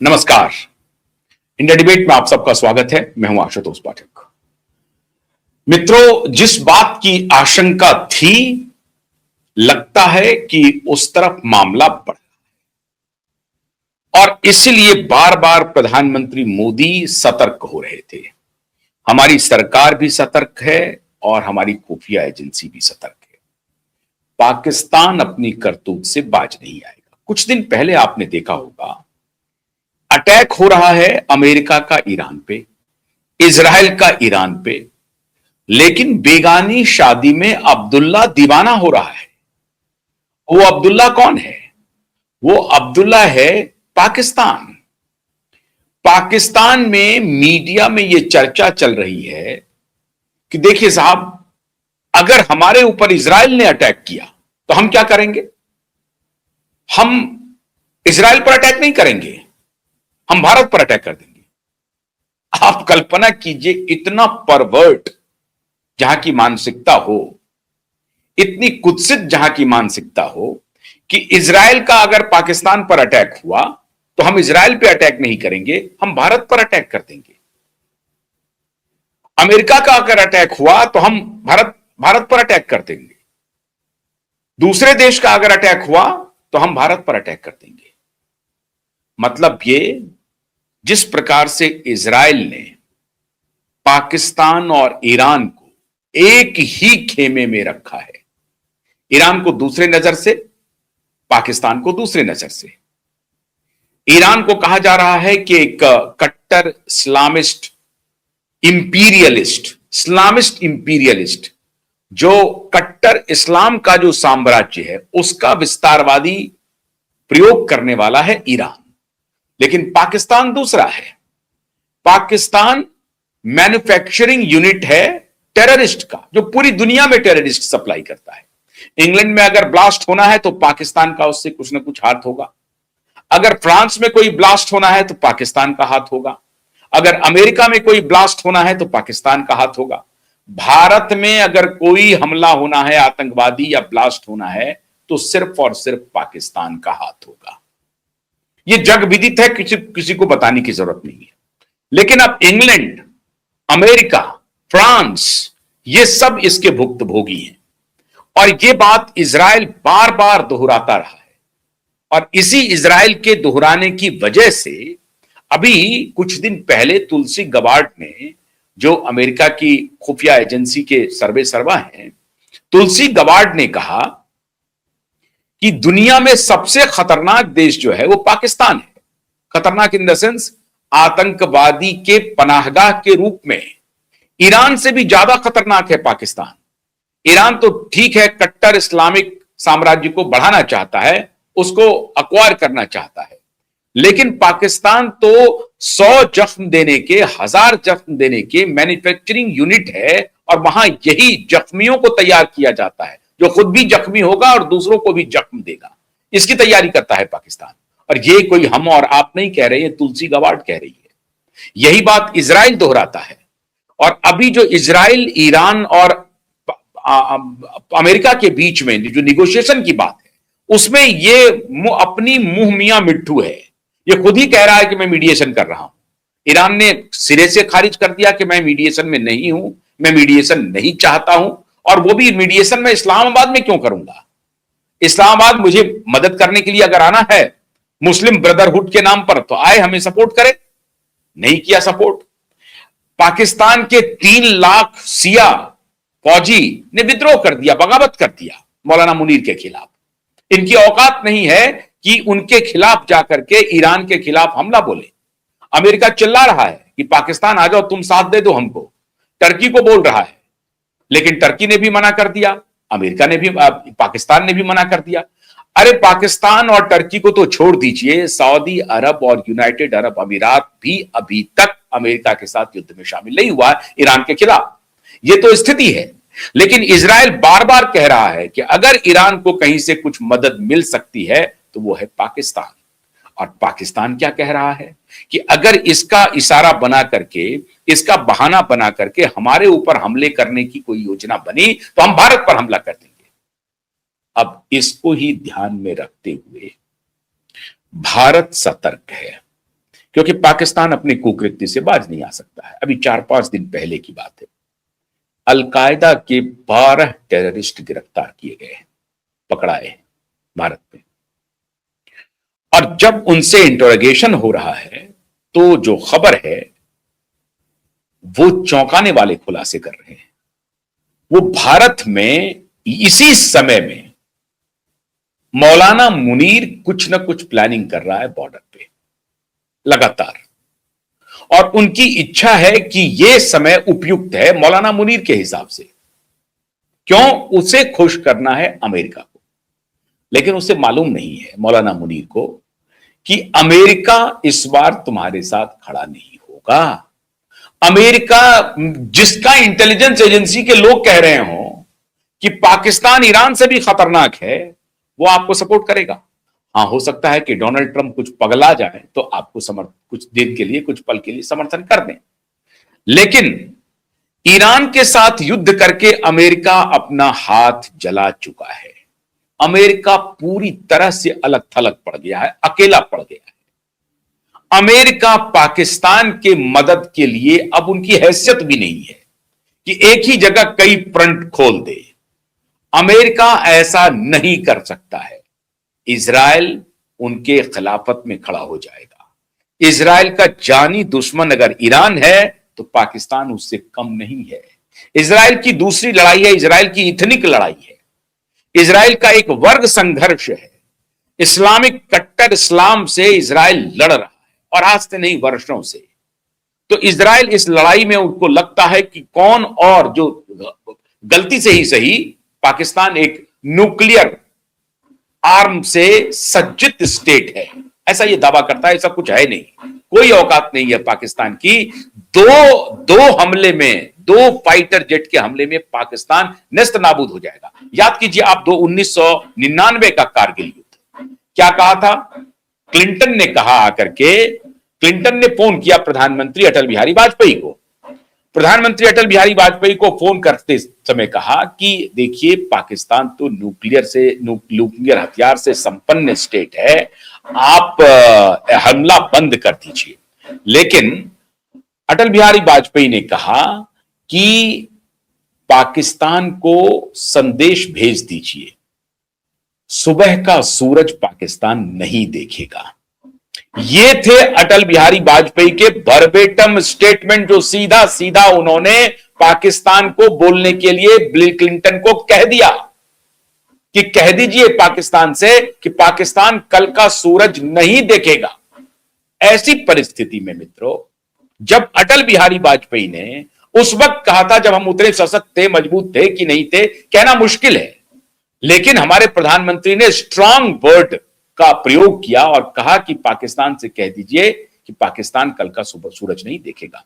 नमस्कार। India debate में आप सबका स्वागत है। मैं हूं आशुतोष पाठक। मित्रों, जिस बात की आशंका थी, लगता है कि उस तरफ मामला बढ़ और इसलिए बार बार प्रधानमंत्री मोदी सतर्क हो रहे थे। हमारी सरकार भी सतर्क है और हमारी खुफिया एजेंसी भी सतर्क है। पाकिस्तान अपनी करतूत से बाज नहीं आएगा। कुछ दिन पहले आपने देखा होगा, अटैक हो रहा है अमेरिका का ईरान पे, इजराइल का ईरान पे, लेकिन बेगानी शादी में अब्दुल्ला दीवाना हो रहा है। वो अब्दुल्ला कौन है? वो अब्दुल्ला है पाकिस्तान। पाकिस्तान में मीडिया में यह चर्चा चल रही है कि देखिए साहब, अगर हमारे ऊपर इजराइल ने अटैक किया तो हम क्या करेंगे? हम इजराइल पर अटैक नहीं करेंगे, हम भारत पर अटैक कर देंगे। आप कल्पना कीजिए, इतना परवर्ट जहां की मानसिकता हो, इतनी कुत्सित जहां की मानसिकता हो कि इजराइल का अगर पाकिस्तान पर अटैक हुआ तो हम इजराइल पे अटैक नहीं करेंगे, हम भारत पर अटैक कर देंगे। अमेरिका का अगर अटैक हुआ तो हम भारत पर अटैक कर देंगे। दूसरे देश का अगर अटैक हुआ तो हम भारत पर अटैक कर देंगे। मतलब ये, जिस प्रकार से इजराइल ने पाकिस्तान और ईरान को एक ही खेमे में रखा है, ईरान को दूसरे नजर से, पाकिस्तान को दूसरे नजर से। ईरान को कहा जा रहा है कि एक कट्टर इस्लामिस्ट इंपीरियलिस्ट, जो कट्टर इस्लाम का जो साम्राज्य है उसका विस्तारवादी प्रयोग करने वाला है ईरान। लेकिन पाकिस्तान दूसरा है। पाकिस्तान मैन्युफैक्चरिंग यूनिट है टेररिस्ट का, जो पूरी दुनिया में टेररिस्ट सप्लाई करता है। इंग्लैंड में अगर ब्लास्ट होना है तो पाकिस्तान का उससे कुछ ना कुछ हाथ होगा। अगर फ्रांस में कोई ब्लास्ट होना है तो पाकिस्तान का हाथ होगा। अगर अमेरिका में कोई ब्लास्ट होना है तो पाकिस्तान का हाथ होगा। भारत में अगर कोई हमला होना है, आतंकवादी या ब्लास्ट होना है, तो सिर्फ और सिर्फ पाकिस्तान का हाथ होगा। यह जग विदित है, किसी को बताने की जरूरत नहीं है। लेकिन अब इंग्लैंड, अमेरिका, फ्रांस, ये सब इसके भुक्तभोगी हैं और यह बात इजराइल बार बार दोहराता रहा है। और इसी इजराइल के दोहराने की वजह से अभी कुछ दिन पहले तुलसी गबार्ड ने, जो अमेरिका की खुफिया एजेंसी के सर्वे सर्वा हैं, तुलसी गबार्ड ने कहा कि दुनिया में सबसे खतरनाक देश जो है वो पाकिस्तान है। खतरनाक इन द सेंस, आतंकवादी के पनाहगाह के रूप में ईरान से भी ज्यादा खतरनाक है पाकिस्तान। ईरान तो ठीक है, कट्टर इस्लामिक साम्राज्य को बढ़ाना चाहता है, उसको अक्वायर करना चाहता है, लेकिन पाकिस्तान तो 100 जख्म देने के, 1000 जख्म देने के मैन्युफैक्चरिंग यूनिट है और वहां यही जख्मियों को तैयार किया जाता है, जो खुद भी जख्मी होगा और दूसरों को भी जख्म देगा। इसकी तैयारी करता है पाकिस्तान। और ये कोई हम और आप नहीं कह रहे हैं, तुलसी गबार्ड कह रही है। यही बात इजराइल दोहराता है। और अभी जो इजराइल, ईरान और अमेरिका के बीच में जो निगोशिएशन की बात है, उसमें ये अपनी मुंह मियां मिट्ठू है। ये खुद ही कह रहा है कि मैं मीडिएशन कर रहा हूं। ईरान ने सिरे से खारिज कर दिया कि मैं मीडिएशन में नहीं हूं, मैं मीडिएशन नहीं चाहता हूं, और वो भी मीडिएशन में इस्लामाबाद में क्यों करूंगा? इस्लामाबाद मुझे मदद करने के लिए अगर आना है मुस्लिम ब्रदरहुड के नाम पर, तो आए, हमें सपोर्ट करे। नहीं किया सपोर्ट। पाकिस्तान के 3 लाख सिया फौजी ने विद्रोह कर दिया, बगावत कर दिया मौलाना मुनीर के खिलाफ। इनकी औकात नहीं है कि उनके खिलाफ जाकर के ईरान के खिलाफ हमला बोले। अमेरिका चिल्ला रहा है कि पाकिस्तान आ जाओ, तुम साथ दे दो हमको। टर्की को बोल रहा है, लेकिन टर्की ने भी मना कर दिया, अमेरिका ने भी, पाकिस्तान ने भी मना कर दिया। अरे पाकिस्तान और टर्की को तो छोड़ दीजिए, सऊदी अरब और यूनाइटेड अरब अमीरात भी अभी तक अमेरिका के साथ युद्ध में शामिल नहीं हुआ ईरान के खिलाफ। यह तो स्थिति है। लेकिन इजराइल बार बार कह रहा है कि अगर ईरान को कहीं से कुछ मदद मिल सकती है तो वो है पाकिस्तान। और पाकिस्तान क्या कह रहा है कि अगर इसका इशारा बना करके, इसका बहाना बना करके हमारे ऊपर हमले करने की कोई योजना बनी तो हम भारत पर हमला कर देंगे। अब इसको ही ध्यान में रखते हुए भारत सतर्क है, क्योंकि पाकिस्तान अपनी कुकृत्य से बाज नहीं आ सकता है। अभी 4-5 दिन पहले की बात है, अलकायदा के 12 टेररिस्ट गिरफ्तार किए गए हैं, पकड़ाए हैं भारत में। और जब उनसे इंटरोगेशन हो रहा है तो जो खबर है वो चौंकाने वाले खुलासे कर रहे हैं। वो भारत में इसी समय में मौलाना मुनीर कुछ ना कुछ प्लानिंग कर रहा है बॉर्डर पे लगातार, और उनकी इच्छा है कि यह समय उपयुक्त है मौलाना मुनीर के हिसाब से। क्यों? उसे खुश करना है अमेरिका को। लेकिन उसे मालूम नहीं है मौलाना मुनीर को कि अमेरिका इस बार तुम्हारे साथ खड़ा नहीं होगा। अमेरिका, जिसका इंटेलिजेंस एजेंसी के लोग कह रहे हो कि पाकिस्तान ईरान से भी खतरनाक है, वो आपको सपोर्ट करेगा। हां, हो सकता है कि डोनाल्ड ट्रंप कुछ पगला जाए तो आपको कुछ देर के लिए, कुछ पल के लिए समर्थन कर दें। लेकिन ईरान के साथ युद्ध करके अमेरिका अपना हाथ जला चुका है। अमेरिका पूरी तरह से अलग थलग पड़ गया है, अकेला पड़ गया है। अमेरिका पाकिस्तान के मदद के लिए अब उनकी हैसियत भी नहीं है कि एक ही जगह कई फ्रंट खोल दे। अमेरिका ऐसा नहीं कर सकता है। इजराइल उनके खिलाफत में खड़ा हो जाएगा। इजराइल का जानी दुश्मन अगर ईरान है तो पाकिस्तान उससे कम नहीं है। इजराइल की दूसरी लड़ाई है, इजराइल की इथनिक लड़ाई है। इजराइल का एक वर्ग संघर्ष है। इस्लामिक कट्टर इस्लाम से इजराइल लड़ रहा है, और आज से नहीं, वर्षों से। तो इजराइल इस लड़ाई में उनको लगता है कि कौन, और जो गलती से ही सही, पाकिस्तान एक न्यूक्लियर आर्म से सज्जित स्टेट है, ऐसा ये दावा करता है। ऐसा कुछ है नहीं, कोई औकात नहीं है पाकिस्तान की। दो हमले में, 2 फाइटर जेट के हमले में पाकिस्तान नेस्त नाबूद हो जाएगा। याद कीजिए आप 1999 का कारगिल युद्ध, क्या कहा था क्लिंटन ने? कहा आकर के, क्लिंटन ने फोन किया प्रधानमंत्री अटल बिहारी वाजपेयी को। प्रधानमंत्री अटल बिहारी वाजपेयी को फोन करते समय कहा कि देखिए, पाकिस्तान तो न्यूक्लियर हथियार से संपन्न स्टेट है, आप हमला बंद कर दीजिए। लेकिन अटल बिहारी वाजपेयी ने कहा कि पाकिस्तान को संदेश भेज दीजिए, सुबह का सूरज पाकिस्तान नहीं देखेगा। ये थे अटल बिहारी वाजपेयी के वर्बेटम स्टेटमेंट, जो सीधा सीधा उन्होंने पाकिस्तान को बोलने के लिए बिल क्लिंटन को कह दिया कि कह दीजिए पाकिस्तान से कि पाकिस्तान कल का सूरज नहीं देखेगा। ऐसी परिस्थिति में मित्रों, जब अटल बिहारी वाजपेयी ने उस वक्त कहा था, जब हम उतने सशक्त थे, मजबूत थे कि नहीं थे, कहना मुश्किल है, लेकिन हमारे प्रधानमंत्री ने स्ट्रांग वर्ड का प्रयोग किया और कहा कि पाकिस्तान से कह दीजिए कि पाकिस्तान कल का सूरज नहीं देखेगा।